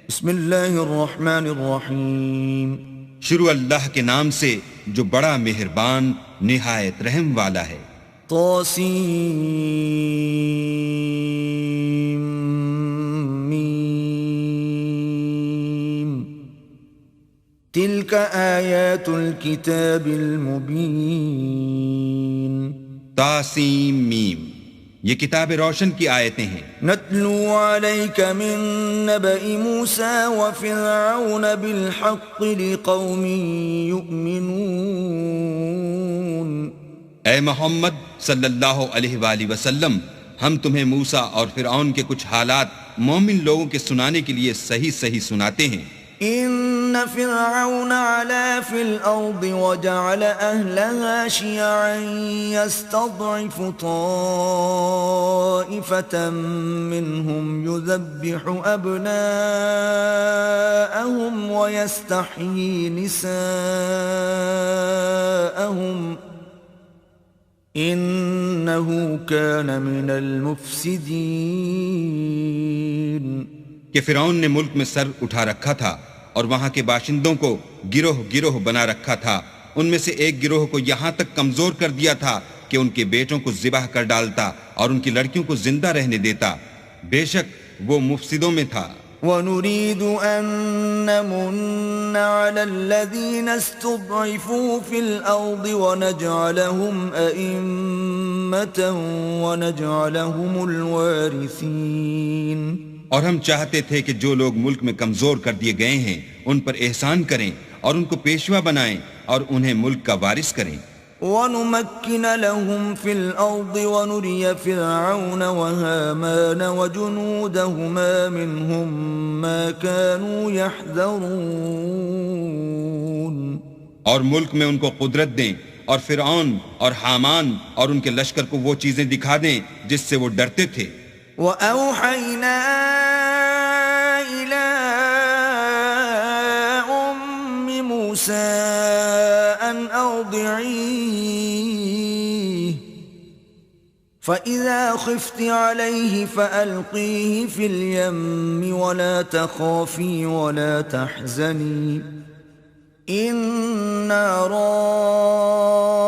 بسم اللہ الرحمن الرحیم. شروع اللہ کے نام سے جو بڑا مہربان نہایت رحم والا ہے. طاسیم تلک آیات الکتاب المبین. تاسیم میم، یہ کتاب روشن کی آیتیں ہیں. نتلو علیک من نبأ موسیٰ وفرعون بالحق لقوم یؤمنون. اے محمد صلی اللہ علیہ وآلہ وسلم، ہم تمہیں موسیٰ اور فرعون کے کچھ حالات مومن لوگوں کے سنانے کے لیے صحیح صحیح سناتے ہیں. ان فرعون علا فی الارض وجعل اہلها شیعا یستضعف طائفة منهم یذبح ابناءهم ویستحیی نساءهم انه کان من المفسدین. کہ فرعون نے ملک میں سر اٹھا رکھا تھا اور وہاں کے باشندوں کو گروہ گروہ بنا رکھا تھا. ان میں سے ایک گروہ کو یہاں تک کمزور کر دیا تھا کہ ان کے بیٹوں کو ذبح کر ڈالتا اور ان کی لڑکیوں کو زندہ رہنے دیتا. بے شک وہ مفسدوں میں تھا. وَنُرِيدُ أَن نَّمُنَّ عَلَى الَّذِينَ اسْتُضْعِفُوا فِي الْأَرْضِ وَنَجْعَلَهُمْ أَئِمَّةً وَنَجْعَلَهُمُ الْوَارِثِينَ. اور ہم چاہتے تھے کہ جو لوگ ملک میں کمزور کر دیے گئے ہیں ان پر احسان کریں اور ان کو پیشوا بنائیں اور انہیں ملک کا وارث کریں. وَنُمَكِّنَ لَهُمْ فِي الْأَرْضِ وَنُرِيَ فِرْعَوْنَ وَهَامَانَ وَجُنُودَهُمَا مِنْهُمْ مَا كَانُوا يَحْذَرُونَ. اور ملک میں ان کو قدرت دیں اور فرعون اور حامان اور ان کے لشکر کو وہ چیزیں دکھا دیں جس سے وہ ڈرتے تھے. وَأَوْحَيْنَا إِلَىٰ أُمِّ مُوسَىٰ أَنْ أَرْضِعِيهِ فَإِذَا خِفْتِ عَلَيْهِ فَأَلْقِيهِ فِي الْيَمِّ وَلَا تَخَافِي وَلَا تَحْزَنِي إِنَّا رَادُّوهُ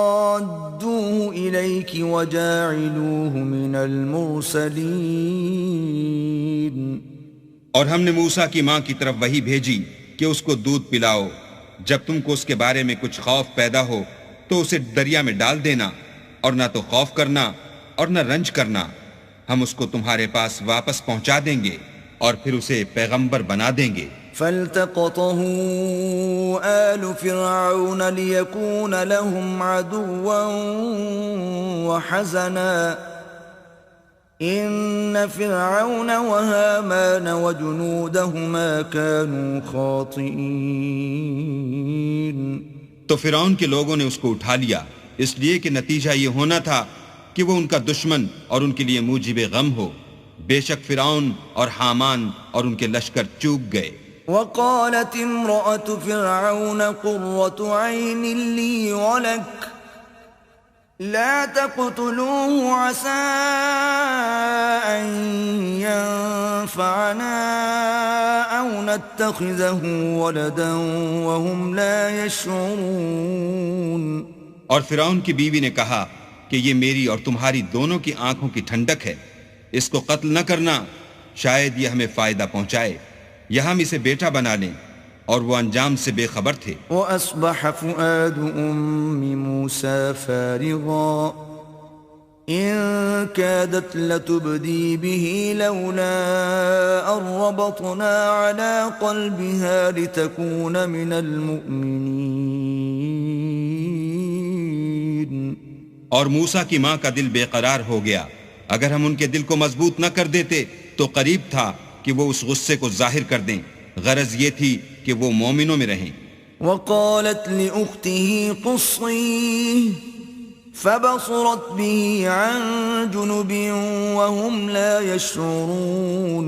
إِلَيْكِ وَجَاعِلُوهُ مِنَ الْمُرْسَلِينَ. اور ہم نے موسیٰ کی ماں کی طرف وحی بھیجی کہ اس کو دودھ پلاؤ. جب تم کو اس کے بارے میں کچھ خوف پیدا ہو تو اسے دریا میں ڈال دینا، اور نہ تو خوف کرنا اور نہ رنج کرنا. ہم اس کو تمہارے پاس واپس پہنچا دیں گے اور پھر اسے پیغمبر بنا دیں گے. فَالْتَقَطَهُ آلُ فِرْعَوْنَ لِيَكُونَ لَهُمْ عَدُوًّا وَحَزَنًا إِنَّ فِرْعَوْنَ وَهَامَانَ وَجُنُودَهُمَا كَانُوا خَاطِئِينَ. تو فرعون کے لوگوں نے اس کو اٹھا لیا اس لیے کہ نتیجہ یہ ہونا تھا کہ وہ ان کا دشمن اور ان کے لیے موجب غم ہو. بے شک فرعون اور حامان اور ان کے لشکر چوک گئے. وقالت امرأة فرعون قرة عين لي ولك لا تقتلوه عسى أن ينفعنا أو نتخذه ولدا وهم لا يشعرون. اور فرعون کی بیوی نے کہا کہ یہ میری اور تمہاری دونوں کی آنکھوں کی ٹھنڈک ہے، اس کو قتل نہ کرنا، شاید یہ ہمیں فائدہ پہنچائے یا ہم اسے بیٹا بنا لیں. اور وہ انجام سے بے خبر تھے. وَأَصْبَحَ فُؤَادُ أُمِّ مُوسَىٰ فَارِغًا إِن كَادَتْ لَتُبْدِي بِهِ لَوْلَا أَن رَّبَطْنَا عَلَىٰ قَلْبِهَا لِتَكُونَ مِنَ الْمُؤْمِنِينَ. اور موسیٰ کی ماں کا دل بے قرار ہو گیا. اگر ہم ان کے دل کو مضبوط نہ کر دیتے تو قریب تھا کہ وہ اس غصے کو ظاہر کر دیں. غرض یہ تھی کہ وہ مومنوں میں رہیں. وقالت لأخته قصيه فبصرت به عن جنب وهم لا يشعرون.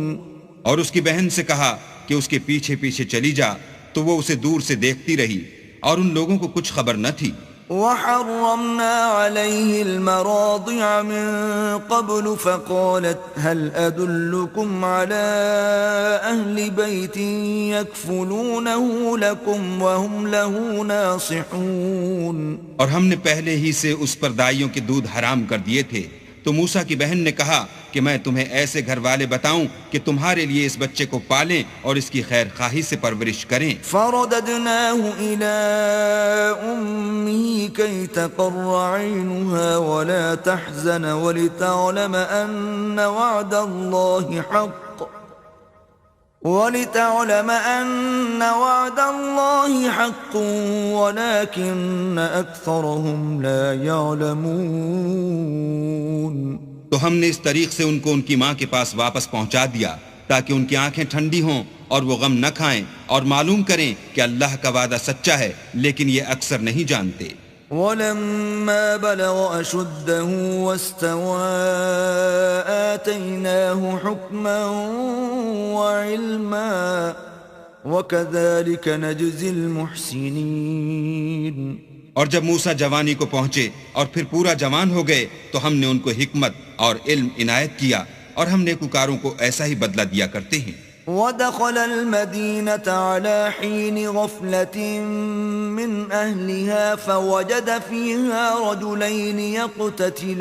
اور اس کی بہن سے کہا کہ اس کے پیچھے پیچھے چلی جا، تو وہ اسے دور سے دیکھتی رہی اور ان لوگوں کو کچھ خبر نہ تھی. وحرمنا عليه المراضع من قبل فقالت هل أدلكم على أهل بيت يكفلونه لكم وهم له ناصحون. اور ہم نے پہلے ہی سے اس پر دائیوں کے دودھ حرام کر دیے تھے. تو موسیٰ کی بہن نے کہا کہ میں تمہیں ایسے گھر والے بتاؤں کہ تمہارے لیے اس بچے کو پالیں اور اس کی خیر خواہی سے پرورش کریں. فرددناه إلى أمه كي تقر عينها ولا تحزن ولتعلم أن وعد الله حق ولكن أكثرهم لا يعلمون. تو ہم نے اس طریق سے ان کو ان کی ماں کے پاس واپس پہنچا دیا تاکہ ان کی آنکھیں ٹھنڈی ہوں اور وہ غم نہ کھائیں اور معلوم کریں کہ اللہ کا وعدہ سچا ہے، لیکن یہ اکثر نہیں جانتے. ولما بلغ أشده واستوى آتيناه حكما وعلما وكذلك نجزي المحسنين. اور جب موسیٰ جوانی کو پہنچے اور پھر پورا جوان ہو گئے تو ہم نے ان کو حکمت اور علم عنایت کیا اور ہم نیکوکاروں کو ایسا ہی بدلہ دیا کرتے ہیں. ودخل المدينة على حين غفلة من أهلها فوجد فيها رجلين يقتتلان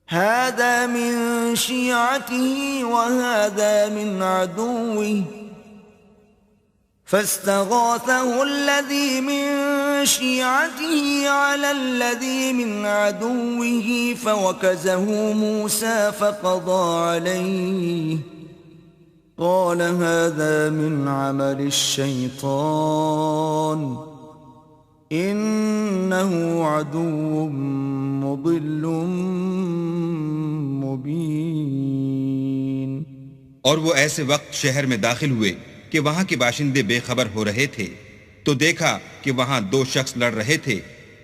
هذا من شيعته وهذا من عدوه فاستغاثه الذي من شيعته على الذي من عدوه فوكزه موسى فقضى عليه قال هذا من عمل الشيطان إنه عدو مضل مبين. اور وہ ایسے وقت شہر میں داخل ہوئے کہ وہاں کے باشندے بے خبر ہو رہے تھے تو دیکھا کہ وہاں دو شخص لڑ رہے تھے،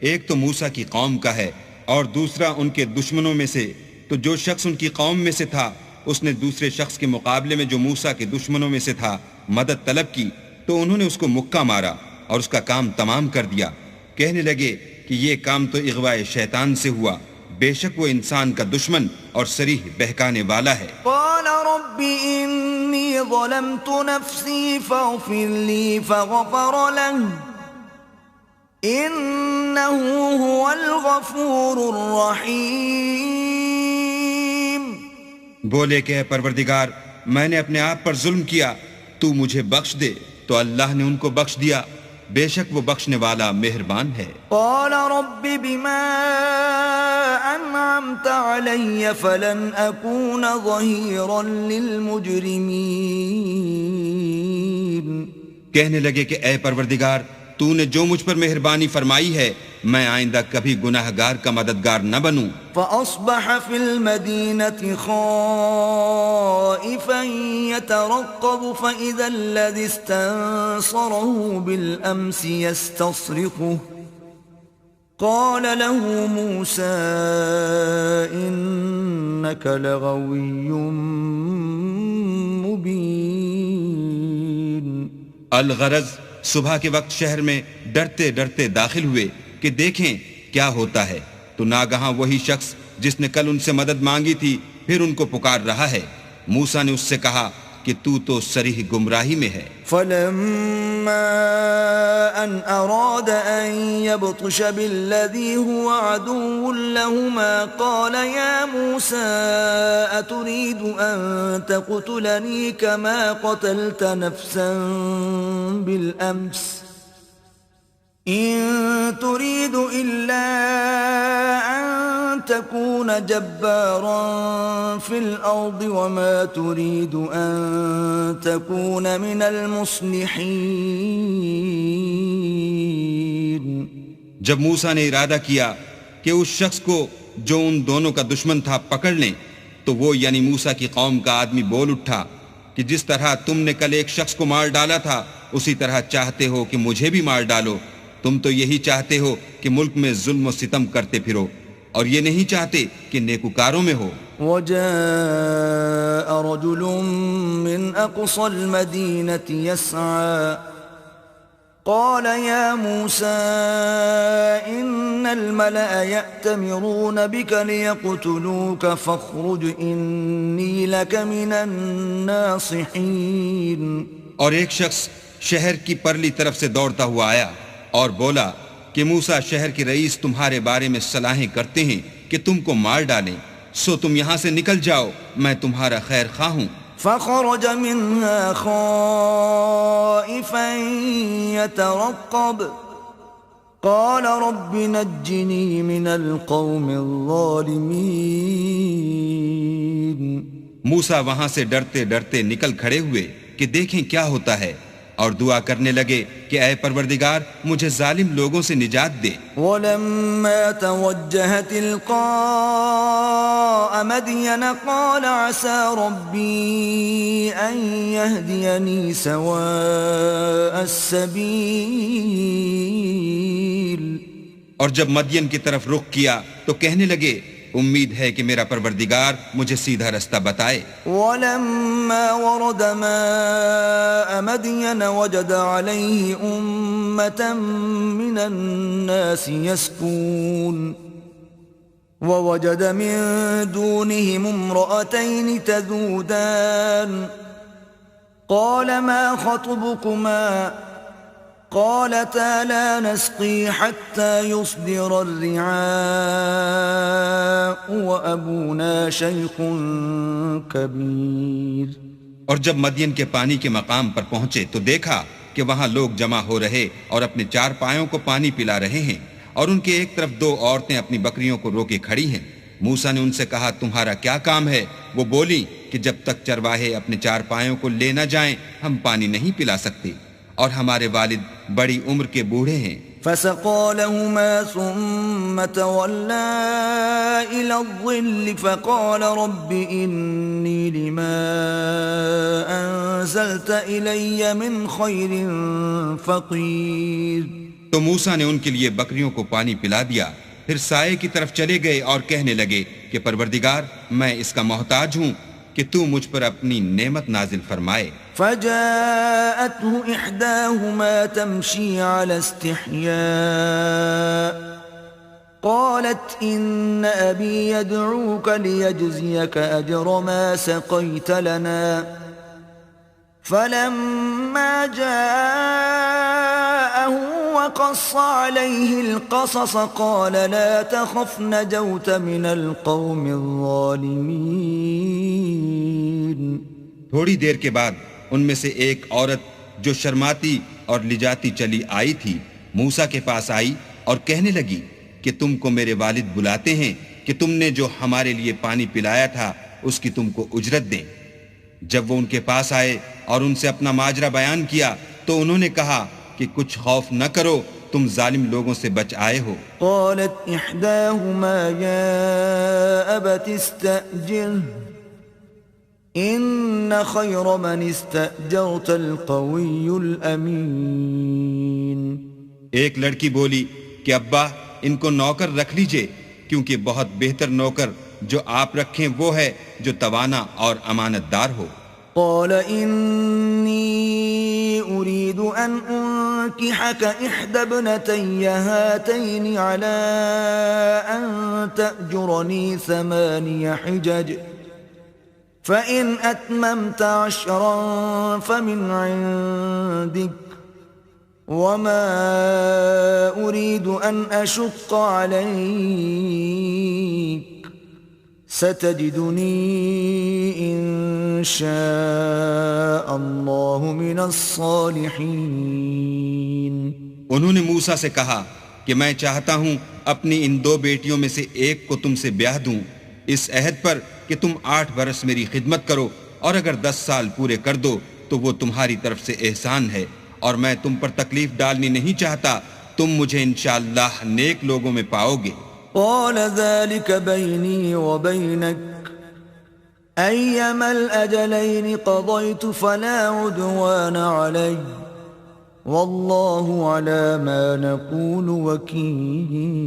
ایک تو موسیٰ کی قوم کا ہے اور دوسرا ان کے دشمنوں میں سے. تو جو شخص ان کی قوم میں سے تھا اس نے دوسرے شخص کے مقابلے میں جو موسیٰ کے دشمنوں میں سے تھا مدد طلب کی تو انہوں نے اس کو مکہ مارا اور اس کا کام تمام کر دیا. کہنے لگے کہ یہ کام تو اغوائے شیطان سے ہوا، بے شک وہ انسان کا دشمن اور صریح بہکانے والا ہے. قال رب انی ظلمت نفسی فاغفر لی فغفر له انه هو الغفور الرحیم. بولے کہ اے پروردگار میں نے اپنے آپ پر ظلم کیا، تو مجھے بخش دے. تو اللہ نے ان کو بخش دیا، بے شک وہ بخشنے والا مہربان ہے. قال رب بما انعمت علی فلن اکون ظہیرا للمجرمین. کہنے لگے کہ اے پروردگار تو نے جو مجھ پر مہربانی فرمائی ہے میں آئندہ کبھی گناہگار کا مددگار نہ بنوں. فأصبح في المدينة خائفا يترقب فإذا الذي استنصره بالأمس يستصرخه قال له موسى إنك لغوي مبين. الغرض صبح کے وقت شہر میں ڈرتے ڈرتے داخل ہوئے کہ دیکھیں کیا ہوتا ہے تو ناگہاں وہی شخص جس نے کل ان سے مدد مانگی تھی پھر ان کو پکار رہا ہے. موسیٰ نے اس سے کہا کہ تو صریح گمراہی میں ہے. فلما ان اراد ان يبطش بالذي هو عدو لهما قال يا موسى اتريد ان تقتلني كما قتلت نفسا بالامس إن تريد إلا أن تكون جبارا في الأرض وما تريد أن تكون من المصلحين. جب موسیٰ نے ارادہ کیا کہ اس شخص کو جو ان دونوں کا دشمن تھا پکڑ لیں تو وہ یعنی موسیٰ کی قوم کا آدمی بول اٹھا کہ جس طرح تم نے کل ایک شخص کو مار ڈالا تھا اسی طرح چاہتے ہو کہ مجھے بھی مار ڈالو. تم تو یہی چاہتے ہو کہ ملک میں ظلم و ستم کرتے پھرو اور یہ نہیں چاہتے کہ نیکوکاروں میں ہو. وجاء رجل من أقصى المدينة يسعى قال يا موسى إن الملأ يأتمرون بك ليقتلوك فاخرج إني لك من الناصحين. اور ایک شخص شہر کی پرلی طرف سے دوڑتا ہوا آیا اور بولا کہ موسیٰ شہر کے رئیس تمہارے بارے میں صلاحیں کرتے ہیں کہ تم کو مار ڈالیں، سو تم یہاں سے نکل جاؤ، میں تمہارا خیر خواہ ہوں. فخرج منها خائفا يترقب قال رب نجني من القوم الظالمين. موسیٰ وہاں سے ڈرتے ڈرتے نکل کھڑے ہوئے کہ دیکھیں کیا ہوتا ہے، اور دعا کرنے لگے کہ اے پروردگار مجھے ظالم لوگوں سے نجات دے. وَلَمَّا تَوَجَّهَ تِلْقَاءَ مَدْيَنَ قَالَ عَسَى رَبِّي أَن يَهْدِيَنِي سَوَاءَ السَّبِيلِ. اور جب مدین کی طرف رخ کیا تو کہنے لگے امید ہے کہ میرا پروردگار مجھے سیدھا رستہ بتائے. وَلَمَّا وَرَدَ مَاءَ مَدْيَنَ وَجَدَ عَلَيْهِ أُمَّةً مِّنَ النَّاسِ يَسْقُونَ وَوَجَدَ مِن دُونِهِمُ امْرَأَتَيْنِ تَذُودَانِ قَالَ مَا خَطْبُكُمَا قالتا لا نسقي حتى يصدر الرعاء وأبونا شيخ كبير. اور جب مدین کے پانی کے مقام پر پہنچے تو دیکھا کہ وہاں لوگ جمع ہو رہے اور اپنے چار پایوں کو پانی پلا رہے ہیں، اور ان کے ایک طرف دو عورتیں اپنی بکریوں کو روکے کھڑی ہیں. موسیٰ نے ان سے کہا تمہارا کیا کام ہے؟ وہ بولی کہ جب تک چرواہے اپنے چار پایوں کو لے نہ جائیں ہم پانی نہیں پلا سکتے، اور ہمارے والد بڑی عمر کے بوڑھے ہیں. فسقى لهما ثم تولى إلى الظل فقال رب إني لما أنزلت إلي من خير فقير. تو موسیٰ نے ان کے لیے بکریوں کو پانی پلا دیا، پھر سائے کی طرف چلے گئے اور کہنے لگے کہ پروردگار میں اس کا محتاج ہوں کہ تو مجھ پر اپنی نعمت نازل فرمائے. فجاءته إحداهما تمشي على استحياء قالت إن أبي يدعوك ليجزيك أجر ما سقيت لنا. فلما جاءه وقص عليه القصص قال لا تخف نجوت من القوم الظالمين. تھوڑی دیر کے بعد ان میں سے ایک عورت جو شرماتی اور لجاتی چلی آئی تھی موسیٰ کے پاس آئی اور کہنے لگی کہ تم کو میرے والد بلاتے ہیں کہ تم نے جو ہمارے لیے پانی پلایا تھا اس کی تم کو اجرت دیں. جب وہ ان کے پاس آئے اور ان سے اپنا ماجرا بیان کیا تو انہوں نے کہا کہ کچھ خوف نہ کرو، تم ظالم لوگوں سے بچ آئے ہو. قالت احداهما يا ابت استأجره ان خير من استأجرت القوي الامين. ایک لڑکی بولی کہ ابا ان کو نوکر رکھ لیجئے، کیونکہ بہت بہتر نوکر جو آپ رکھیں وہ ہے جو توانا اور امانت دار ہو. قال إني أريد أن أنكحك إحدى ابنتي هاتين على أن تأجرني 8 حجج فإن أتممت 10 فمن عندك وما أريد أن أشق عليك ستجدني إن شاء الله من الصالحين. انہوں نے موسیٰ سے کہا کہ میں چاہتا ہوں اپنی ان 2 بیٹیوں میں سے ایک کو تم سے بیاہ دوں اس عہد پر کہ تم 8 برس میری خدمت کرو، اور اگر 10 سال پورے کر دو تو وہ تمہاری طرف سے احسان ہے، اور میں تم پر تکلیف ڈالنی نہیں چاہتا، تم مجھے انشاءاللہ نیک لوگوں میں پاؤ گے. قال ذلك بيني وبينك أيما الأجلين قضيت فلا عدوان علي والله على ما نقول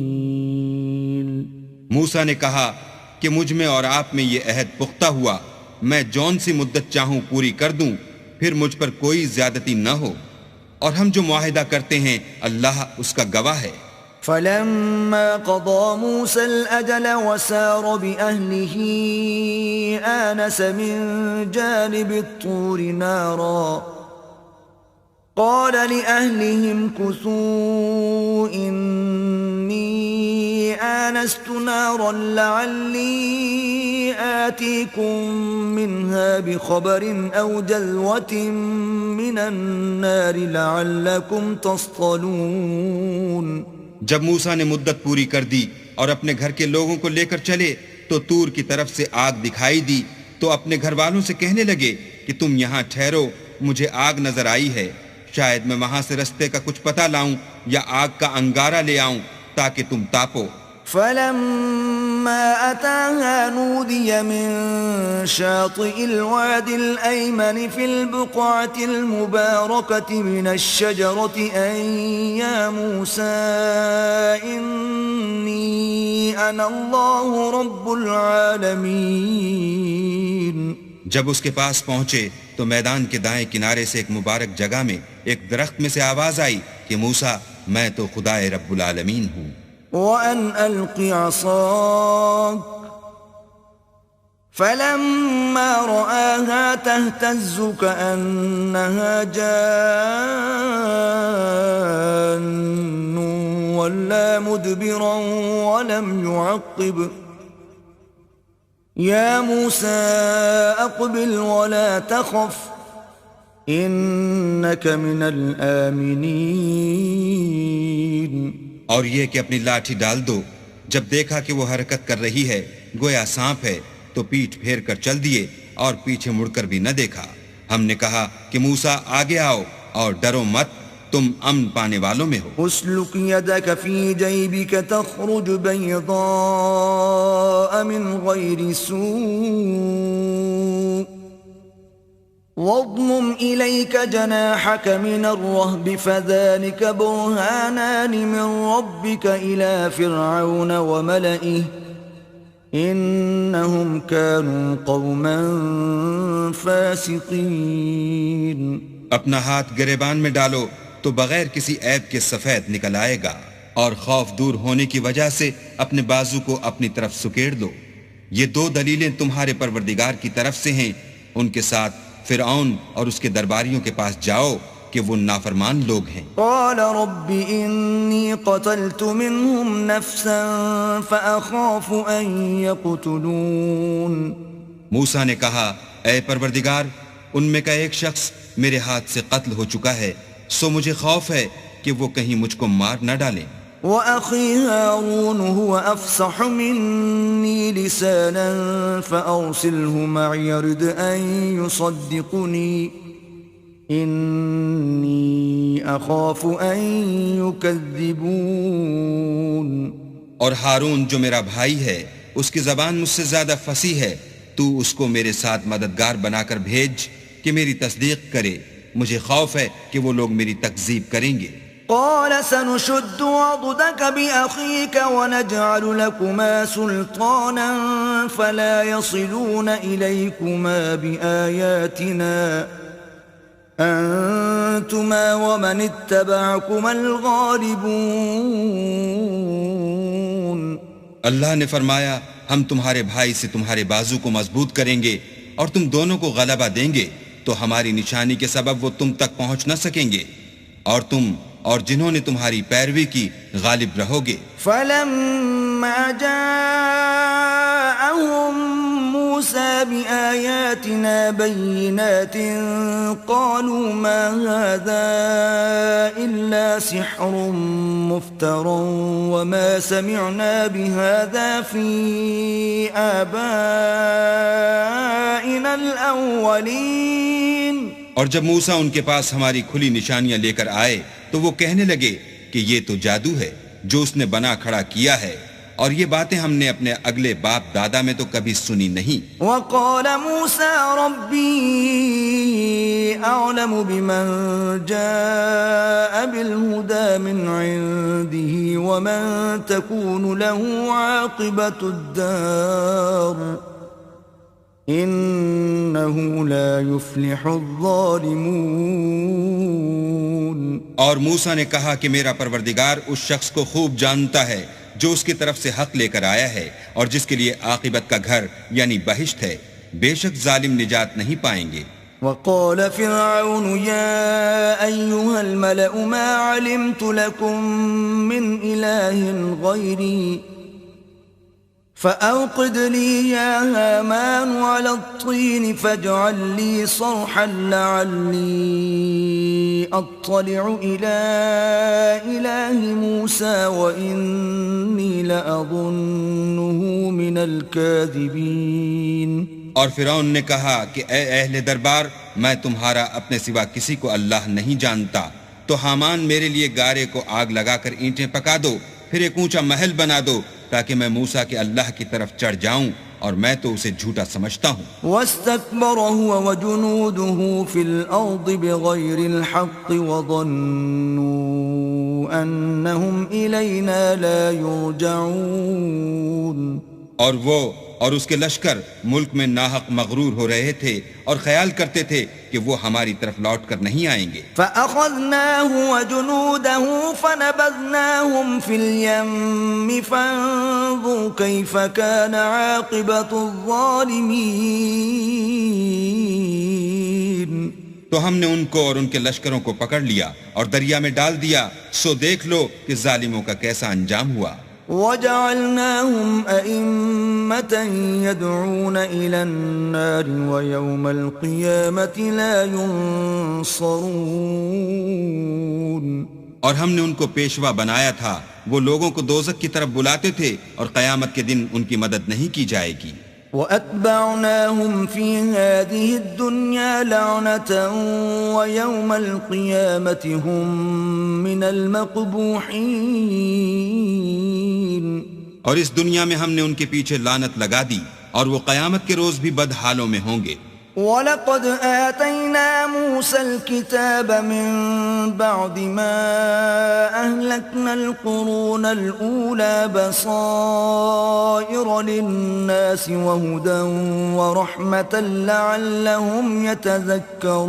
وكيل. موسیٰ نے کہا کہ مجھ میں اور آپ میں یہ عہد پختہ ہوا، میں جون سی مدت چاہوں پوری کر دوں، پھر مجھ پر کوئی زیادتی نہ ہو. اور ہم جو معاہدہ کرتے ہیں اللہ اس کا گواہ ہے۔ فلما قضى موسى الأجل وسار بأهله آنس من جانب الطور نارا قال لأهلهم كثوا إني آنست نارا لعلي آتيكم منها بخبر أو جذوة من النار لعلكم تصطلون۔ جب موسیٰ نے مدت پوری کر دی اور اپنے گھر کے لوگوں کو لے کر چلے تو طور کی طرف سے آگ دکھائی دی، تو اپنے گھر والوں سے کہنے لگے کہ تم یہاں ٹھہرو، مجھے آگ نظر آئی ہے، شاید میں وہاں سے رستے کا کچھ پتہ لاؤں یا آگ کا انگارہ لے آؤں تاکہ تم تاپو۔ فلما أتاها نودي من شاطئ الوادي الأيمن في البقعة المباركة من الشجرة أن يا موسى إني أنا الله رب العالمين۔ جب اس کے پاس پہنچے تو میدان کے دائیں کنارے سے ایک مبارک جگہ میں ایک درخت میں سے آواز آئی کہ موسیٰ میں تو خدائے رب العالمین ہوں۔ وَأَنْ أَلْقِ عَصَاكَ فَلَمَّا رَآهَا تَهْتَزُّ كَأَنَّهَا جَانٌّ وَلَّى مُدْبِرًا وَلَمْ يُعَقِّبْ يَا مُوسَى أَقْبِلْ وَلَا تَخَفْ إِنَّكَ مِنَ الْآمِنِينَ۔ اور یہ کہ اپنی لاٹھی ڈال دو۔ جب دیکھا کہ وہ حرکت کر رہی ہے گویا سانپ ہے تو پیٹھ پھیر کر چل دیے اور پیچھے مڑ کر بھی نہ دیکھا۔ ہم نے کہا کہ موسیٰ آگے آؤ اور ڈرو مت، تم امن پانے والوں میں ہو۔ اسلک یدک فی جیبک تخرج بیضاء من غیر سوء واضمم الیک جناحک من الرہب فذلک برہانان من ربک الی فرعون وملئه انہم كانوا قوما فاسقین۔ اپنا ہاتھ گریبان میں ڈالو تو بغیر کسی عیب کے سفید نکل آئے گا، اور خوف دور ہونے کی وجہ سے اپنے بازو کو اپنی طرف سکیڑ دو۔ یہ دو دلیلیں تمہارے پروردگار کی طرف سے ہیں، ان کے ساتھ فرعون اور اس کے درباریوں کے پاس جاؤ کہ وہ نافرمان لوگ ہیں۔ قال رب انی قتلت منهم نفسا فاخاف ان یقتلون۔ موسیٰ نے کہا اے پروردگار، ان میں کا ایک شخص میرے ہاتھ سے قتل ہو چکا ہے، سو مجھے خوف ہے کہ وہ کہیں مجھ کو مار نہ ڈالیں۔ وَأَخِي هَارُونُ هُوَ أَفْصَحُ مِنِّي لِسَانًا فَأَرْسِلْهُ مَعِيَ رِدْ أَن يُصَدِّقُنِي إِنِّي أَخَافُ أَن يُكَذِّبُونَ۔ اور ہارون جو میرا بھائی ہے اس کی زبان مجھ سے زیادہ فصیح ہے، تو اس کو میرے ساتھ مددگار بنا کر بھیج کہ میری تصدیق کرے، مجھے خوف ہے کہ وہ لوگ میری تکذیب کریں گے۔ قال سنشد عضدك بأخيك ونجعل لكما سلطانا فلا يصلون إليكما بآياتنا أنتما ومن اتبعكما الغالبون۔ اللہ نے فرمایا ہم تمہارے بھائی سے تمہارے بازو کو مضبوط کریں گے اور تم دونوں کو غلبہ دیں گے، تو ہماری نشانی کے سبب وہ تم تک پہنچ نہ سکیں گے، اور تم اور جنہوں نے تمہاری پیروی کی غالب رہو گے۔ فَلَمَّا جَاءَهُم مُوسَى بِآيَاتِنَا بَيِّنَاتٍ قَالُوا مَا هَذَا إِلَّا سِحْرٌ مُفْتَرًى وَمَا سَمِعْنَا بِهَذَا فِي آبَائِنَا الْأَوَّلِينَ۔ اور جب موسیٰ ان کے پاس ہماری کھلی نشانیاں لے کر آئے تو وہ کہنے لگے کہ یہ تو جادو ہے جو اس نے بنا کھڑا کیا ہے، اور یہ باتیں ہم نے اپنے اگلے باپ دادا میں تو کبھی سنی نہیں۔ وَقَالَ مُوسَى رَبِّي أَعْلَمُ بِمَنْ جَاءَ بِالْهُدَى مِنْ عِنْدِهِ وَمَنْ تَكُونُ لَهُ عَاقِبَةُ الدَّارِ إنه لا يفلح الظالمون. اور موسیٰ نے کہا کہ میرا پروردگار اس شخص کو خوب جانتا ہے جو اس کی طرف سے حق لے کر آیا ہے اور جس کے لیے عاقبت کا گھر یعنی بہشت ہے. بے شک ظالم نجات نہیں پائیں گے. وقال فرعون يا أيها الملأ ما علمت لكم من إله غيري فأوقد لي يا هامان على الطين فاجعل لي صرحا لعلي أطلع إلى إله موسى وإني لأظنه من الكاذبين. اور فرعون نے کہا کہ اے اہل دربار، میں تمہارا اپنے سوا کسی کو اللہ نہیں جانتا، تو حامان میرے لیے گارے کو آگ لگا کر اینٹیں پکا دو، پھر ایک اونچا محل بنا دو تاکہ میں موسیٰ کے اللہ کی طرف چڑھ جاؤں، اور میں تو اسے جھوٹا سمجھتا ہوں. واستكبر هو وجنوده في الأرض بغير الحق وظنوا أنهم إلينا لا يرجعون. اور وہ اور اس کے لشکر ملک میں ناحق مغرور ہو رہے تھے اور خیال کرتے تھے کہ وہ ہماری طرف لوٹ کر نہیں آئیں گے. فَأَخَذْنَاهُ وَجُنُودَهُ فَنَبَذْنَاهُمْ فِي الْيَمِّ فَانظُرْ كَيْفَ كَانَ عَاقِبَةُ الظَّالِمِينَ. تو ہم نے ان کو اور ان کے لشکروں کو پکڑ لیا اور دریا میں ڈال دیا، سو دیکھ لو کہ ظالموں کا کیسا انجام ہوا. وَجَعَلْنَاهُمْ أَئِمَّةً يَدْعُونَ إِلَى النَّارِ وَيَوْمَ الْقِيَامَةِ لَا يُنصَرُونَ. اور ہم نے ان کو پیشوا بنایا تھا، وہ لوگوں کو دوزخ کی طرف بلاتے تھے اور قیامت کے دن ان کی مدد نہیں کی جائے گی. وَأَتْبَعْنَاهُمْ فِي هَذِهِ الدُّنْيَا لَعْنَةً وَيَوْمَ الْقِيَامَةِ هُمْ مِنَ الْمَقْبُوحِينَ. اور اس دنیا میں ہم نے ان کے پیچھے لعنت لگا دی اور وہ قیامت کے روز بھی بد حالوں میں ہوں گے. وَلَقَدْ آتَيْنَا مُوسَى الْكِتَابَ مِن بَعْدِ مَا أَهْلَكْنَا الْقُرُونَ الْأُولَى بَصَائِرَ لِلنَّاسِ وَهُدًى وَرَحْمَةً لَعَلَّهُمْ يَتَذَكَّرُونَ.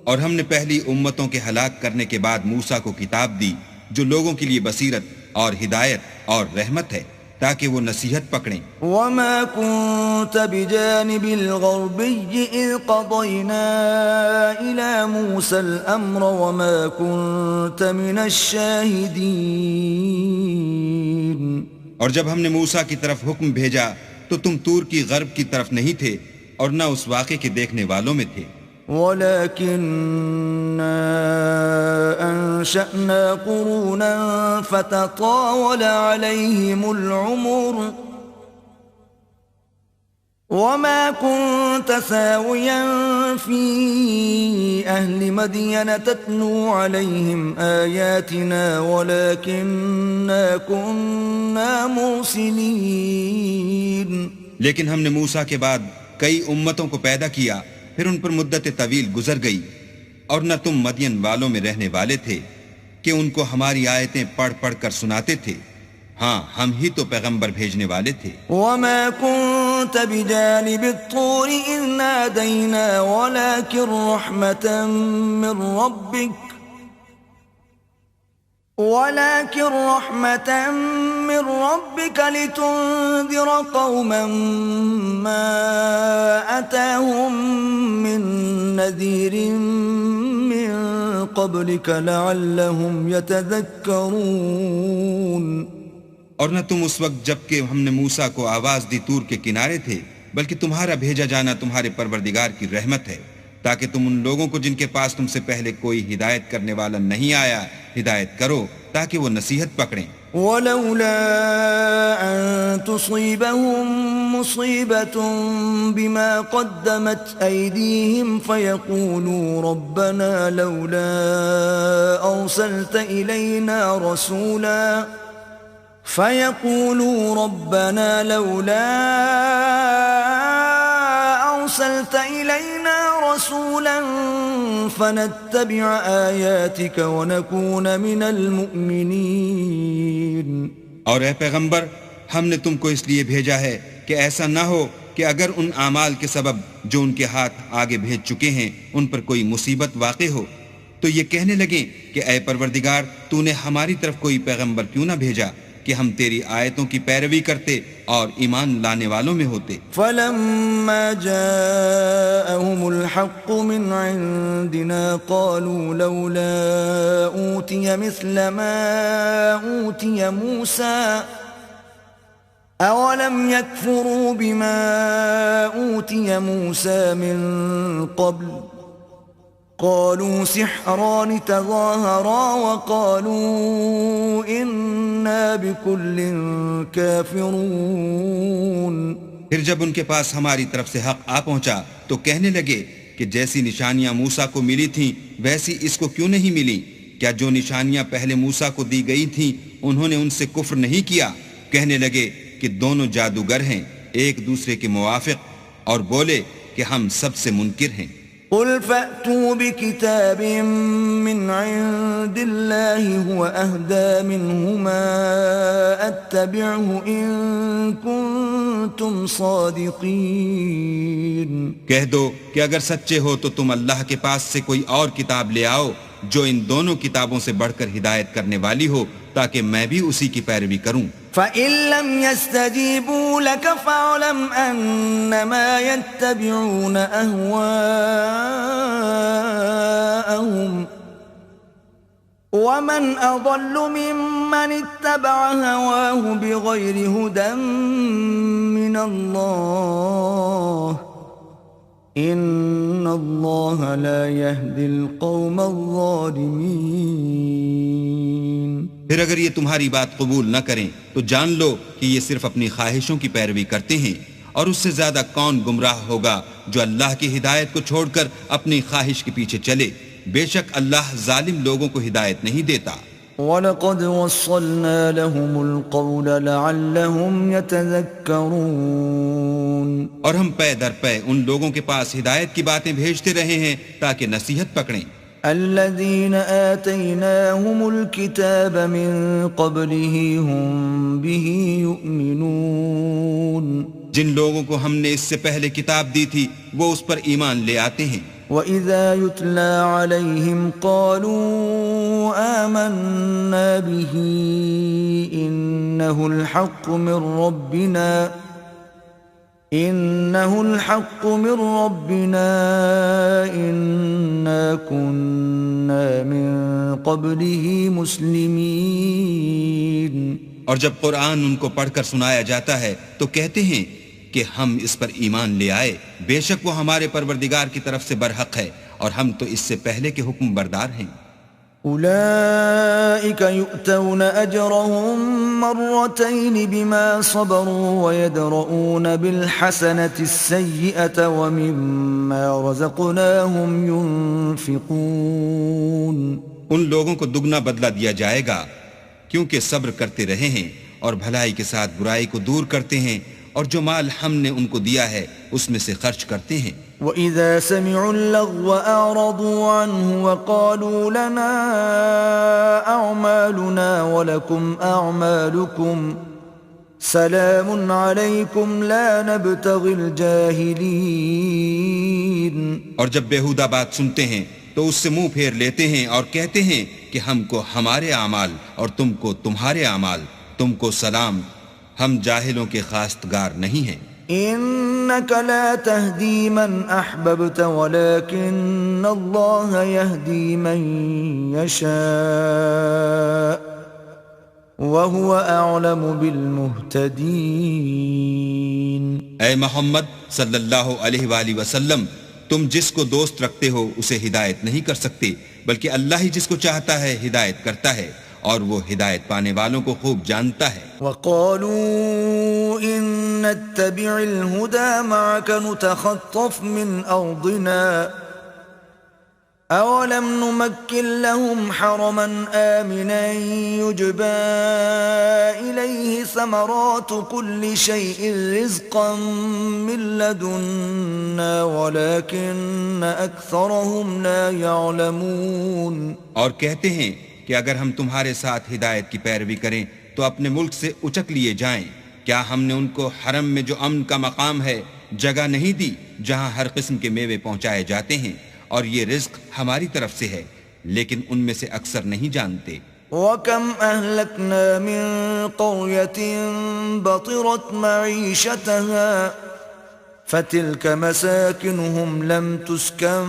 اور ہم نے پہلی امتوں کے ہلاک کرنے کے بعد موسیٰ کو کتاب دی جو لوگوں کے لیے بصیرت اور ہدایت اور رحمت ہے تاکہ وہ نصیحت پکڑیں. وَمَا كُنْتَ بِجَانِبِ الْغَرْبِيِّ إِذْ قَضَيْنَا إِلَى مُوسَى الْأَمْرَ وَمَا كُنْتَ مِنَ الشَّاهِدِينَ. اور جب ہم نے موسیٰ کی طرف حکم بھیجا تو تم طور کی غرب کی طرف نہیں تھے اور نہ اس واقعے کے دیکھنے والوں میں تھے. وَلَكِنَّا أَنشَأْنَا قُرُونًا فَتَطَاوَلَ عَلَيْهِمُ الْعُمُرُ وَمَا كُنْتَ ثَاوِيًا فِي أَهْلِ مَدْيَنَ تَتْلُو عَلَيْهِمْ آيَاتِنَا وَلَكِنَّا كُنَّا مُرْسِلِينَ. لیکن ہم نے موسیٰ کے بعد کئی امتوں کو پیدا کیا، پھر ان پر مدت طویل گزر گئی، اور نہ تم مدین والوں میں رہنے والے تھے کہ ان کو ہماری آیتیں پڑھ پڑھ کر سناتے تھے. ہاں ہم ہی تو پیغمبر بھیجنے والے تھے. وَمَا كُنْتَ بِجَانِبِ الطُّورِ إِذْ نَادَيْنَا وَلَكِنْ رَحْمَةً مِّن رَّبِّكَ لِتُنذِرَ قَوْمًا مَّا أَتَاهُم مِّن نَّذِيرٍ مِّن قَبْلِكَ لَعَلَّهُمْ يَتَذَكَّرُونَ. اور نہ تم اس وقت جب کہ ہم نے موسیٰ کو آواز دی طور کے کنارے تھے، بلکہ تمہارا بھیجا جانا تمہارے پروردگار کی رحمت ہے تاکہ تم ان لوگوں کو جن کے پاس تم سے پہلے کوئی ہدایت کرنے والا نہیں آیا ہدایت کرو تاکہ وہ نصیحت پکڑیں. وَلَوْلَا أَن تُصِيبَهُم مُّصِيبَةٌ بِمَا قَدَّمَتْ أَيْدِيهِمْ فَيَقُولُوا رَبَّنَا لَوْلَا أَرْسَلْتَ إِلَيْنَا رَسُولًا فَنَتَّبِعَ آيَاتِكَ وَنَكُونَ مِنَ الْمُؤْمِنِينَ. اور اے پیغمبر، ہم نے تم کو اس لیے بھیجا ہے کہ ایسا نہ ہو کہ اگر ان اعمال کے سبب جو ان کے ہاتھ آگے بھیج چکے ہیں ان پر کوئی مصیبت واقع ہو تو یہ کہنے لگیں کہ اے پروردگار تو نے ہماری طرف کوئی پیغمبر کیوں نہ بھیجا کہ ہم تیری آیتوں کی پیروی کرتے اور ایمان لانے والوں میں ہوتے. فلما جاءهم الحق من عندنا قالوا لولا أوتي مثل ما أوتي موسى أولم يكفروا بما أوتي موسى من قبل قالوا سحران تظاهرا وقالوا إنا بكل كافرون. پھر جب ان کے پاس ہماری طرف سے حق آ پہنچا تو کہنے لگے کہ جیسی نشانیاں موسیٰ کو ملی تھیں ویسی اس کو کیوں نہیں ملی؟ کیا جو نشانیاں پہلے موسیٰ کو دی گئی تھیں انہوں نے ان سے کفر نہیں کیا؟ کہنے لگے کہ دونوں جادوگر ہیں ایک دوسرے کے موافق اور بولے کہ ہم سب سے منکر ہیں. قل فأتوا بكتاب من عند الله هو أهدى منهما أتبعه إن كنتم صادقين. کہہ دو کہ اگر سچے ہو تو تم اللہ کے پاس سے کوئی اور کتاب لے آؤ جو ان دونوں کتابوں سے بڑھ کر ہدایت کرنے والی ہو تاکہ میں بھی اسی کی پیروی کروں. فَإِن لَّمْ يَسْتَجِيبُوا لَكَ فَاعْلَمْ أَنَّمَا يَتَّبِعُونَ أَهْوَاءَهُمْ وَمَنْ أَضَلُّ مِمَّنِ اتَّبَعَ هَوَاهُ بِغَيْرِ هُدًى مِّنَ اللَّهِ إِنَّ اللَّهَ لَا يَهْدِي الْقَوْمَ الظَّالِمِينَ. پھر اگر یہ تمہاری بات قبول نہ کریں تو جان لو کہ یہ صرف اپنی خواہشوں کی پیروی کرتے ہیں اور اس سے زیادہ کون گمراہ ہوگا جو اللہ کی ہدایت کو چھوڑ کر اپنی خواہش کے پیچھے چلے. بے شک اللہ ظالم لوگوں کو ہدایت نہیں دیتا. وَلَقَدْ وَصَّلْنَا لَهُمُ الْقَوْلَ لَعَلَّهُمْ يَتَذَكَّرُونَ. اور ہم پے در پے ان لوگوں کے پاس ہدایت کی باتیں بھیجتے رہے ہیں تاکہ نصیحت پکڑیں. الذين آتيناهم الكتاب من قبله هم به يؤمنون. جن لوگوں کو ہم نے اس سے پہلے کتاب دی تھی وہ اس پر ایمان لے آتے ہیں. وَإِذَا يُتْلَى عَلَيْهِمْ قَالُوا آمَنَّا بِهِ إِنَّهُ الْحَقُّ من رَبِّنَا إِنَّا كُنَّا من قَبْلِهِ مُسْلِمِينَ. اور جب قرآن ان کو پڑھ کر سنایا جاتا ہے تو کہتے ہیں کہ ہم اس پر ایمان لے آئے بے شک وہ ہمارے پروردگار کی طرف سے برحق ہے اور ہم تو اس سے پہلے کے حکم بردار ہیں. أولئك يؤتون أجرهم مرتين بما صبروا ويدرؤون بالحسنة السيئة ومما رزقناهم ينفقون. ان لوگوں کو دگنا بدلہ دیا جائے گا کیونکہ صبر کرتے رہے ہیں اور بھلائی کے ساتھ برائی کو دور کرتے ہیں اور جو مال ہم نے ان کو دیا ہے اس میں سے خرچ کرتے ہیں. وَإِذَا سَمِعُوا اللَّغْوَ أَعْرَضُوا عَنْهُ وَقَالُوا لَنَا أَعْمَالُنَا وَلَكُمْ أَعْمَالُكُمْ سَلَامٌ عَلَيْكُمْ لَا نَبْتَغِي الْجَاهِلِينَ. اور جب بیہودہ بات سنتے ہیں تو اس سے منہ پھیر لیتے ہیں اور کہتے ہیں کہ ہم کو ہمارے اعمال اور تم کو تمہارے اعمال، تم کو سلام، ہم جاہلوں کے خواستگار نہیں ہیں. إنك لا تهدي من أحببت ولكن الله يهدي من يشاء وهو أعلم بالمهتدين. اے محمد صلی اللہ علیہ وآلہ وسلم، تم جس کو دوست رکھتے ہو اسے ہدایت نہیں کر سکتے بلکہ اللہ ہی جس کو چاہتا ہے ہدایت کرتا ہے اور وہ ہدایت پانے والوں کو خوب جانتا ہے. وقالوا إن نتبع الهدى معك نتخطف من أرضنا أولم نمكن لهم حرما آمنا يجبى إليه ثمرات كل شيء رزقا من لدنا ولكن أكثرهم لا يعلمون. اور کہتے ہیں کہ اگر ہم تمہارے ساتھ ہدایت کی پیروی کریں تو اپنے ملک سے اچک لیے جائیں. کیا ہم نے ان کو حرم میں جو امن کا مقام ہے جگہ نہیں دی جہاں ہر قسم کے میوے پہنچائے جاتے ہیں، اور یہ رزق ہماری طرف سے ہے، لیکن ان میں سے اکثر نہیں جانتے۔ وَكَمْ أَهْلَكْنَا مِن قَرْيَةٍ بَطِرَتْ مَعِيشَتَهَا فَتِلْكَ مَسَاكِنُهُمْ لَمْ تُسْكَنْ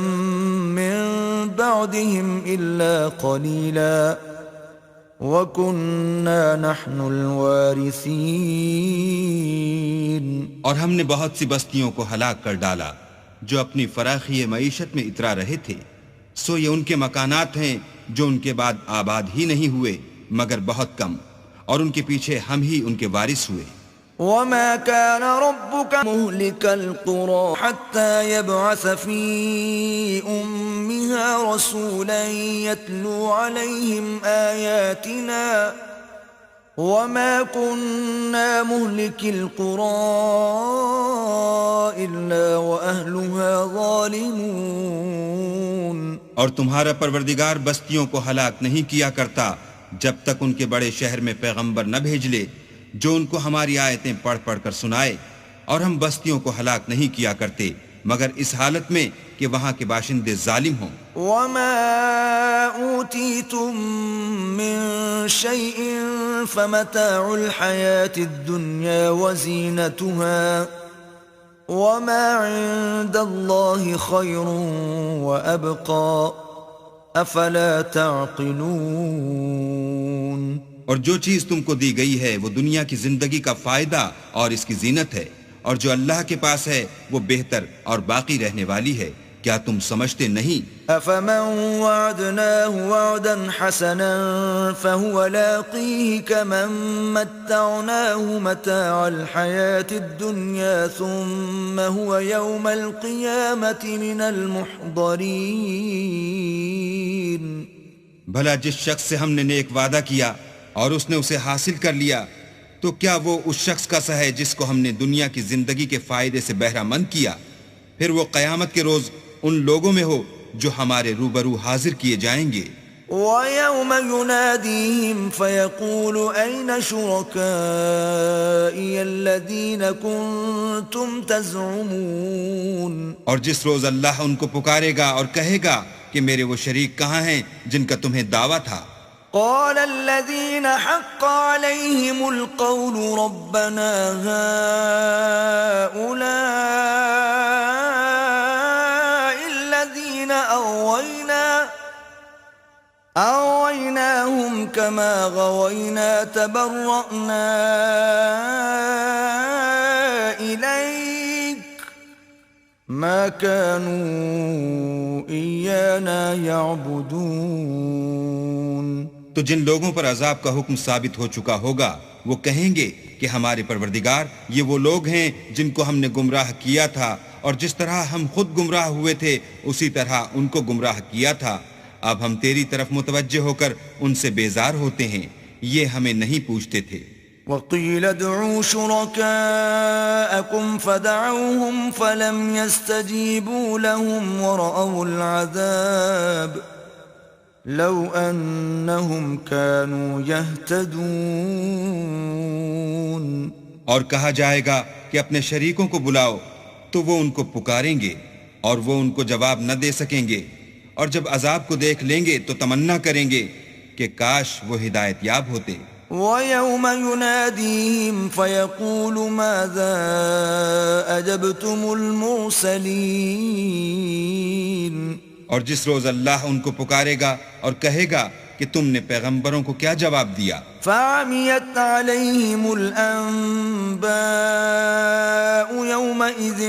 مِن بَعْدِهِمْ إِلَّا قَلِيلًا وَكُنَّا نَحْنُ الْوَارِثِينَ۔ اور ہم نے بہت سی بستیوں کو ہلاک کر ڈالا جو اپنی فراخی معیشت میں اترا رہے تھے، سو یہ ان کے مکانات ہیں جو ان کے بعد آباد ہی نہیں ہوئے مگر بہت کم، اور ان کے پیچھے ہم ہی ان کے وارث ہوئے۔ وَمَا كَانَ رَبُّكَ مُهْلِكَ الْقُرَى حَتَّى يَبْعَثَ فِي أُمِّهَا رَسُولًا يَتْلُو عَلَيْهِمْ آيَاتِنَا وَمَا كُنَّا مُهْلِكِ الْقُرَى إِلَّا وَأَهْلُهَا ظَالِمُونَ۔ اور تمہارا پروردگار بستیوں کو ہلاک نہیں کیا کرتا جب تک ان کے بڑے شہر میں پیغمبر نہ بھیج لے جو ان کو ہماری آیتیں پڑھ پڑھ کر سنائے، اور ہم بستیوں کو ہلاک نہیں کیا کرتے مگر اس حالت میں کہ وہاں کے باشندے ظالم ہوں۔ وَمَا أُوتِيتُم مِّن شَيْءٍ فَمَتَاعُ الْحَيَاةِ الدُّنْيَا وَزِينَتُهَا وَمَا عِندَ اللَّهِ خَيْرٌ وَأَبْقَى أَفَلَا تَعْقِلُونَ۔ اور جو چیز تم کو دی گئی ہے وہ دنیا کی زندگی کا فائدہ اور اس کی زینت ہے، اور جو اللہ کے پاس ہے وہ بہتر اور باقی رہنے والی ہے، کیا تم سمجھتے نہیں؟ أَفَمَنْ وَعَدْنَاهُ وَعْدًا حَسَنًا فَهُوَ لَاقِيهِ كَمَنْ مَتَّعْنَاهُ مَتَاعَ الْحَيَاةِ الدُّنْيَا ثُمَّ هُوَ يَوْمَ الْقِيَامَةِ مِنَ الْمُحْضَرِينَ۔ بھلا جس شخص سے ہم نے نیک وعدہ کیا اور اس نے اسے حاصل کر لیا، تو کیا وہ اس شخص کا سا ہے جس کو ہم نے دنیا کی زندگی کے فائدے سے بہرہ مند کیا؟ پھر وہ قیامت کے روز ان لوگوں میں ہو جو ہمارے روبرو حاضر کیے جائیں گے۔ وَيَوْمَ يُنَادِيهِمْ فَيَقُولُ أَيْنَ شُرَكَائِيَ الَّذِينَ كُنْتُمْ تَزْعُمُونَ۔ اور جس روز اللہ ان کو پکارے گا اور کہے گا کہ میرے وہ شریک کہاں ہیں جن کا تمہیں دعویٰ تھا؟ قال الذين حق عليهم القول ربنا هؤلاء الذين أغويناهم كما غوينا تبرأنا إليك ما كانوا إيانا يعبدون۔ تو جن لوگوں پر عذاب کا حکم ثابت ہو چکا ہوگا وہ کہیں گے کہ ہمارے پروردگار یہ وہ لوگ ہیں جن کو ہم نے گمراہ کیا تھا، اور جس طرح ہم خود گمراہ ہوئے تھے اسی طرح ان کو گمراہ کیا تھا۔ اب ہم تیری طرف متوجہ ہو کر ان سے بیزار ہوتے ہیں، یہ ہمیں نہیں پوچھتے تھے۔ وَقِيلَ ادْعُوا شُرَكَاءَكُمْ فَدَعَوْهُمْ فَلَمْ يَسْتَجِيبُوا لَهُمْ وَرَأَوُا الْعَذَابَ لَوْ أَنَّهُمْ كَانُوا يَهْتَدُونَ۔ اور کہا جائے گا کہ اپنے شریکوں کو بلاؤ تو وہ ان کو پکاریں گے اور وہ ان کو جواب نہ دے سکیں گے، اور جب عذاب کو دیکھ لیں گے تو تمنا کریں گے کہ کاش وہ ہدایت یاب ہوتے۔ وَيَوْمَ يُنَادِيهِمْ فَيَقُولُ مَاذَا أَجَبْتُمُ الْمُرْسَلِينَ۔ اور جس روز اللہ ان کو پکارے گا اور کہے گا کہ تم نے پیغمبروں کو کیا جواب دیا؟ فَعَمِيَتْ عَلَيْهِمُ الْأَنبَاءُ يَوْمَئِذٍ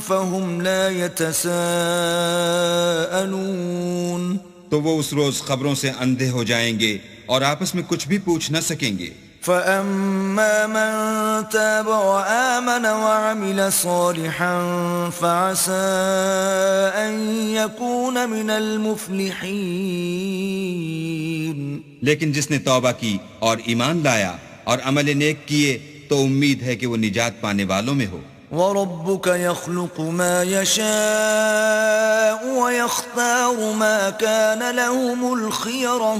فَهُمْ لَا يَتَسَاءَلُونَ۔ تو وہ اس روز خبروں سے اندھے ہو جائیں گے اور آپس میں کچھ بھی پوچھ نہ سکیں گے۔ فَأَمَّا مَن تَابَ وَآمَنَ وَعَمِلَ صَالِحًا فَعَسَىٰ أَن يَكُونَ مِنَ الْمُفْلِحِينَ۔ لیکن جس نے توبہ کی اور ایمان لایا اور عمل نیک کیے تو امید ہے کہ وہ نجات پانے والوں میں ہو۔ وَرَبُّكَ يَخْلُقُ مَا يَشَاءُ وَيَخْتَارُ مَا كَانَ لَهُمُ الْخِيَرَةُ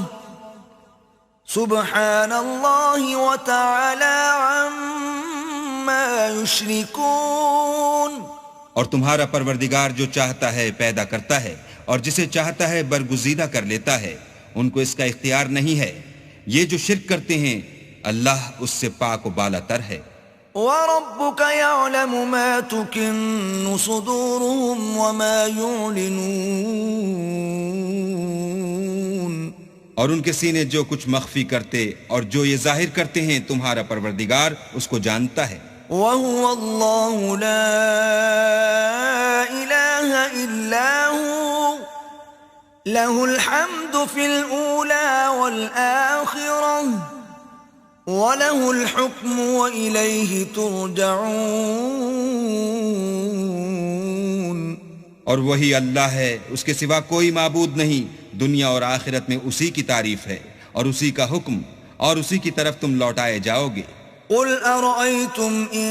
سبحان اللہ وتعالی ما يشركون. اور تمہارا پروردگار جو چاہتا ہے پیدا کرتا ہے اور جسے چاہتا ہے برگزیدہ کر لیتا ہے، ان کو اس کا اختیار نہیں ہے. یہ جو شرک کرتے ہیں اللہ اس سے پاک و بالا تر ہے. وَرَبُّكَ يَعْلَمُ مَا تُكِنُّ صُدُورُهُمْ وَمَا يُعْلِنُونَ. اور ان کے سینے جو کچھ مخفی کرتے اور جو یہ ظاہر کرتے ہیں تمہارا پروردگار اس کو جانتا ہے. وَهُوَ اللَّهُ لَا إِلَٰهَ إِلَّا هُوَ لَهُ الْحَمْدُ فِي الْأُولَى وَالْآخِرَةِ وَلَهُ الْحُكْمُ وَإِلَيْهِ تُرْجَعُونَ. اور وہی اللہ ہے، اس کے سوا کوئی معبود نہیں. دنیا اور آخرت میں اسی کی تعریف ہے اور اسی کا حکم اور اسی کی طرف تم لوٹائے جاؤ گے. قُلْ أَرَأَيْتُمْ إِن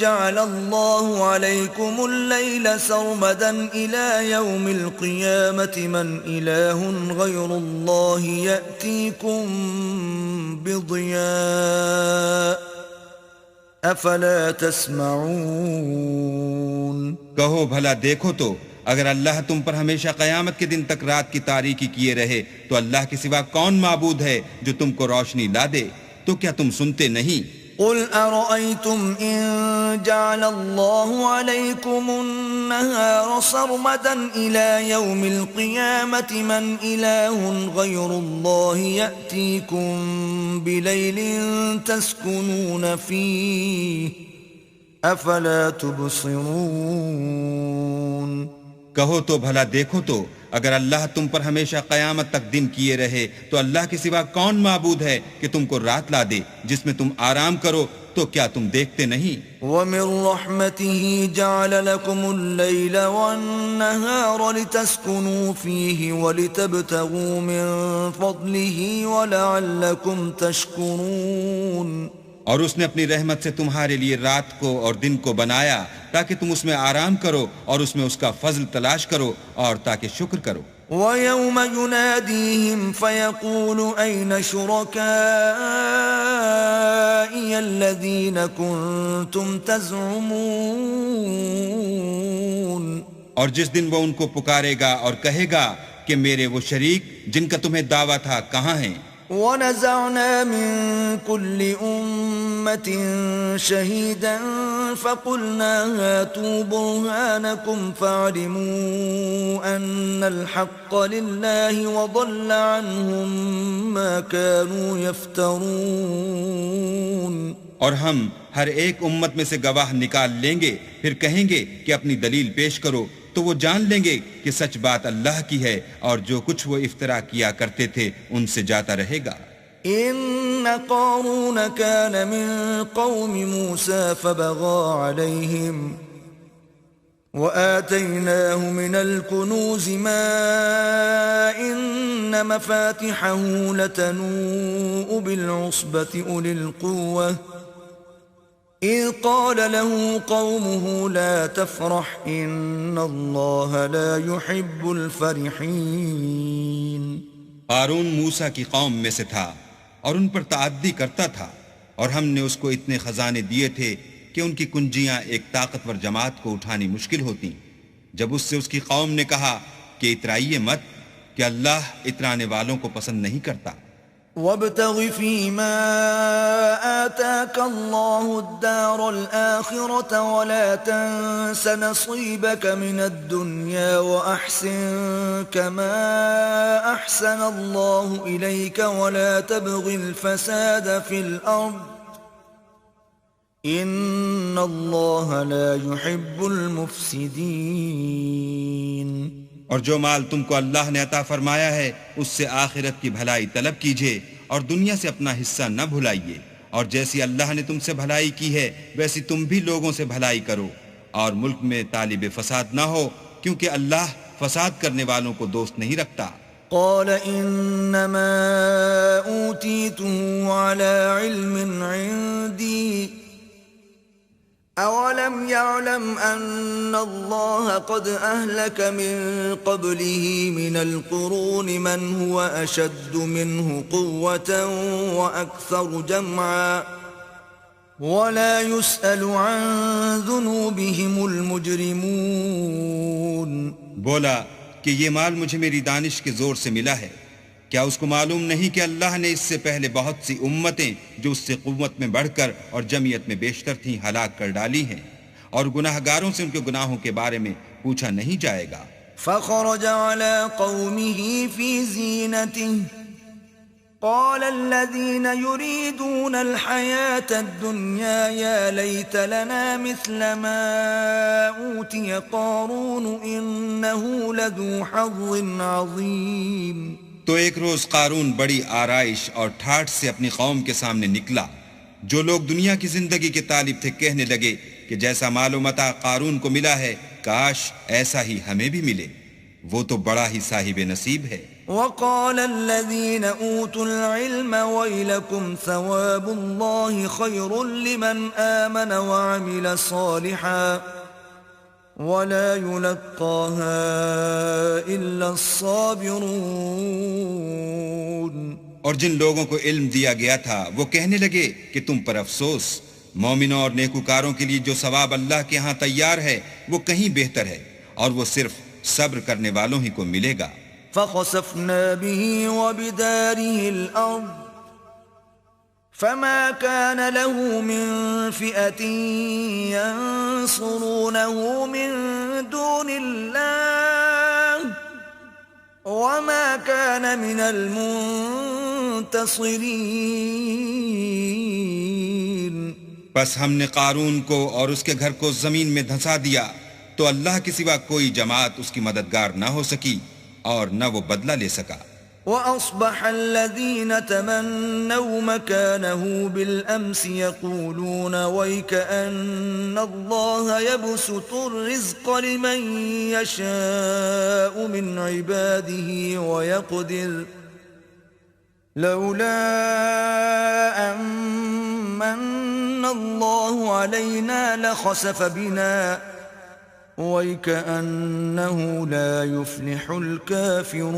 جَعَلَ اللَّهُ عَلَيْكُمُ اللَّيْلَ سَرْمَدًا إِلَى يَوْمِ الْقِيَامَةِ مَنْ إِلَٰهٌ غَيْرُ اللَّهِ يَأْتِيكُمْ بِضِيَاءٍ أَفَلَا تَسْمَعُونَ. کہو بھلا دیکھو تو اگر اللہ تم پر ہمیشہ قیامت کے دن تک رات کی تاریکی کیے رہے تو اللہ کے سوا کون معبود ہے جو تم کو روشنی لا دے؟ تو کیا تم سنتے نہیں؟ قُلْ أَرَأَيْتُمْ إِن جَعَلَ اللَّهُ عَلَيْكُمُ النَّهَارَ سَرْمَدًا إِلَى يَوْمِ الْقِيَامَةِ مَنْ إِلَٰهٌ غَيْرُ اللَّهِ يَأْتِيكُمْ بِلَيْلٍ تَسْكُنُونَ فِيهِ أَفَلَا تُبْصِرُونَ. کہو تو بھلا دیکھو تو اگر اللہ تم پر ہمیشہ قیامت تک دن کیے رہے تو اللہ کے سوا کون معبود ہے کہ تم کو رات لا دے جس میں تم آرام کرو؟ تو کیا تم دیکھتے نہیں؟ وَمِن رَحْمَتِهِ جَعَلَ لَكُمُ اللَّيْلَ وَالنَّهَارَ لِتَسْكُنُوا فِيهِ وَلِتَبْتَغُوا مِن فَضْلِهِ وَلَعَلَّكُمْ تَشْكُرُونَ. اور اس نے اپنی رحمت سے تمہارے لیے رات کو اور دن کو بنایا تاکہ تم اس میں آرام کرو اور اس میں اس کا فضل تلاش کرو اور تاکہ شکر کرو. وَيَوْمَ يُنَادِيهِمْ فَيَقُولُ أَيْنَ شُرَكَائِيَ الَّذِينَ كُنتُمْ تَزْعُمُونَ. اور جس دن وہ ان کو پکارے گا اور کہے گا کہ میرے وہ شریک جن کا تمہیں دعویٰ تھا کہاں ہیں؟ وَنَزَعْنَا مِن كُلِّ أُمَّةٍ شَهِيدًا فَقُلْنَا هَاتُوا بُرْهَانَكُمْ فَعَلِمُوا أَنَّ الْحَقَّ لِلَّهِ وَضَلَّ عَنْهُمْ مَا كَانُوا يَفْتَرُونَ. اور ہم ہر ایک امت میں سے گواہ نکال لیں گے، پھر کہیں گے کہ اپنی دلیل پیش کرو، تو وہ جان لیں گے کہ سچ بات اللہ کی ہے اور جو کچھ وہ افترا کیا کرتے تھے ان سے جاتا رہے گا. إن قارون كان من قوم موسى فبغى عليهم وآتيناه من الكنوز ما إن مفاتحه لتنوء بالعصبة أولي القوة إذ قال له قومه لا تفرح إن الله لا يحب الفرحين. قارون موسیٰ کی قوم میں سے تھا اور ان پر تعدی کرتا تھا، اور ہم نے اس کو اتنے خزانے دیے تھے کہ ان کی کنجیاں ایک طاقتور جماعت کو اٹھانی مشکل ہوتی. جب اس سے اس کی قوم نے کہا کہ اترائیے مت کہ اللہ اترانے والوں کو پسند نہیں کرتا. وابتغ فيما آتاك الله الدار الآخرة ولا تنس نصيبك من الدنيا وأحسن كما أحسن الله إليك ولا تبغ الفساد في الأرض إن الله لا يحب المفسدين. اور جو مال تم کو اللہ نے عطا فرمایا ہے اس سے آخرت کی بھلائی طلب کیجئے اور دنیا سے اپنا حصہ نہ بھلائیے، اور جیسی اللہ نے تم سے بھلائی کی ہے ویسی تم بھی لوگوں سے بھلائی کرو، اور ملک میں طالب فساد نہ ہو کیونکہ اللہ فساد کرنے والوں کو دوست نہیں رکھتا. قال انما اوتیته على علم عندي اولم يعلم ان الله قد اهلك من قبله من القرون من هو اشد منه قوة واكثر جمعا. ولا يسأل عن ذنوبهم المجرمون. بولا کہ یہ مال مجھے میری دانش کے زور سے ملا ہے. کیا اس کو معلوم نہیں کہ اللہ نے اس سے پہلے بہت سی امتیں جو اس سے قوت میں بڑھ کر اور جمعیت میں بیشتر تھیں ہلاک کر ڈالی ہیں، اور گناہ گاروں سے ان کے گناہوں کے بارے میں پوچھا نہیں جائے گا. فخرج على قومه في زينته قال الذين يريدون الحياة الدنيا يا ليت لنا مثل ما أوتي قارون إنه لذو حظ عظيم. تو ایک روز قارون بڑی آرائش اور ٹھاٹھ سے اپنی قوم کے سامنے نکلا. جو لوگ دنیا کی زندگی کے طالب تھے کہنے لگے کہ جیسا مال و متاع قارون کو ملا ہے کاش ایسا ہی ہمیں بھی ملے، وہ تو بڑا ہی صاحب نصیب ہے. وقال الذين أوتوا العلم ويلكم ثواب الله خير لمن آمن وعمل صالحا ولا يلقاها إلا الصابرون. اور جن لوگوں کو علم دیا گیا تھا وہ کہنے لگے کہ تم پر افسوس، مومنوں اور نیکوکاروں کے لیے جو ثواب اللہ کے ہاں تیار ہے وہ کہیں بہتر ہے، اور وہ صرف صبر کرنے والوں ہی کو ملے گا. فخسفنا به وبداره الأرض فما كان له من فئة ينصرونه من دون الله وما كان من المنتصرين. بس ہم نے قارون کو اور اس کے گھر کو زمین میں دھنسا دیا تو اللہ کے سوا کوئی جماعت اس کی مددگار نہ ہو سکی اور نہ وہ بدلہ لے سکا. وأصبح الذين تمنوا مكانه بالأمس يقولون ويكأن الله يبسط الرزق لمن يشاء من عباده ويقدر لولا أمن الله علينا لخسف بنا وَيْكَأَنَّهُ لَا يُفْلِحُ الْكَافِرُونَ.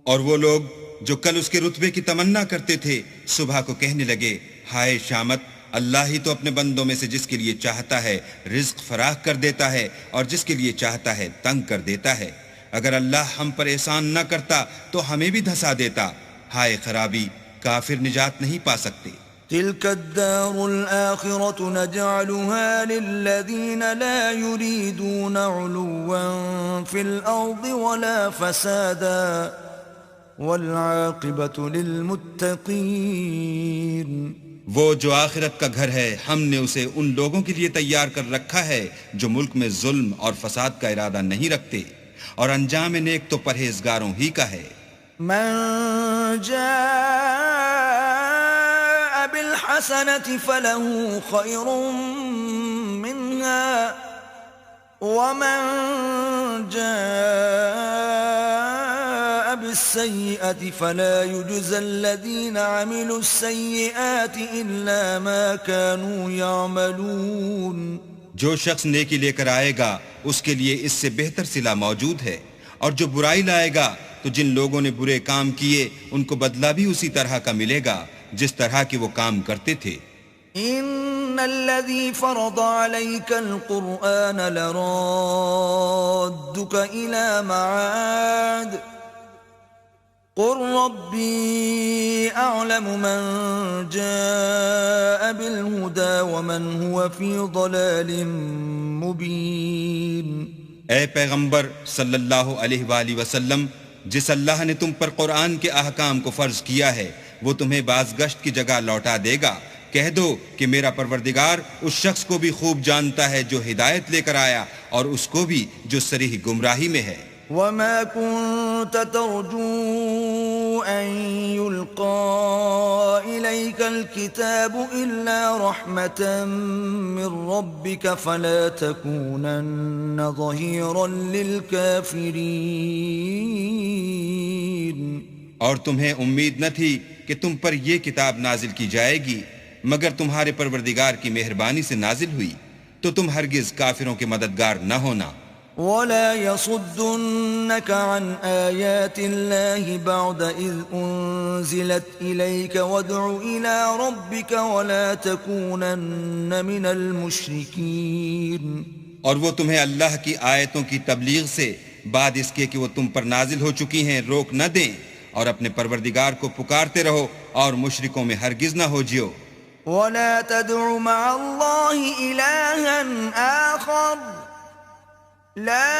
اور وہ لوگ جو کل اس کے رتبے کی تمنا کرتے تھے صبح کو کہنے لگے ہائے شامت، اللہ ہی تو اپنے بندوں میں سے جس کے لیے چاہتا ہے رزق فراخ کر دیتا ہے اور جس کے لیے چاہتا ہے تنگ کر دیتا ہے. اگر اللہ ہم پر احسان نہ کرتا تو ہمیں بھی دھسا دیتا. ہائے خرابی، کافر نجات نہیں پا سکتے. تلك الدار الآخرة نجعلها للذين لا يريدون علوا في الأرض ولا فسادا والعاقبة للمتقين. وہ جو آخرت کا گھر ہے ہم نے اسے ان لوگوں کے لیے تیار کر رکھا ہے جو ملک میں ظلم اور فساد کا ارادہ نہیں رکھتے، اور انجام نیک تو پرہیزگاروں ہی کا ہے. من جاء بالحسنة فله خير منها ومن جاء بالسيئة فلا يجزى الذين عملوا السيئات إلا ما كانوا يعملون. جو شخص نیکی لے کر آئے گا اس کے لیے اس سے بہتر صلہ موجود ہے، اور جو برائی لائے گا تو جن لوگوں نے برے کام کیے ان کو بدلہ بھی اسی طرح کا ملے گا جس طرح کے وہ کام کرتے تھے. ان الذي فرض عليك القرآن لرادك الى معاد قل ربي اعلم من جاء بالهدى ومن هو في ضلال مبين. اے پیغمبر صلی اللہ علیہ وآلہ وسلم، جس اللہ نے تم پر قرآن کے احکام کو فرض کیا ہے وہ تمہیں بازگشت کی جگہ لوٹا دے گا. کہہ دو کہ میرا پروردگار اس شخص کو بھی خوب جانتا ہے جو ہدایت لے کر آیا اور اس کو بھی جو صریح گمراہی میں ہے. وما كنت ترجو أن يلقى إليك الكتاب إلا رحمة من ربك فلا تكونن ظهيرا للكافرين. اور تمہیں امید نہ تھی کہ تم پر یہ کتاب نازل کی جائے گی مگر تمہارے پروردگار کی مہربانی سے نازل ہوئی، تو تم ہرگز کافروں کے مددگار نہ ہونا. ولا يصدنك عن آيات الله بعد إذ أنزلت إليك وادع إلى ربك ولا تكونن من المشركين. اور وہ تمہیں اللہ کی آیتوں کی تبلیغ سے بعد اس کے کہ وہ تم پر نازل ہو چکی ہیں روک نہ دیں، اور اپنے پروردگار کو پکارتے رہو اور مشرکوں میں ہرگز نہ ہو جیو. ولا تدع مع الله إلها آخر لا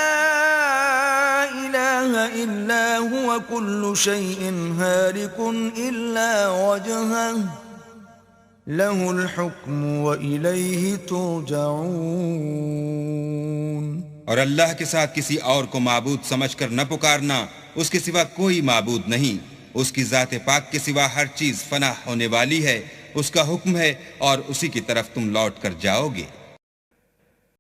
إله إلا هو كل شيء هالك إلا وجهه له الحكم وإليه ترجعون. اور اللہ کے ساتھ کسی اور کو معبود سمجھ کر نہ پکارنا، اس کے سوا کوئی معبود نہیں، اس کی ذات پاک کے سوا ہر چیز فنا ہونے والی ہے، اس کا حکم ہے اور اسی کی طرف تم لوٹ کر جاؤ گے.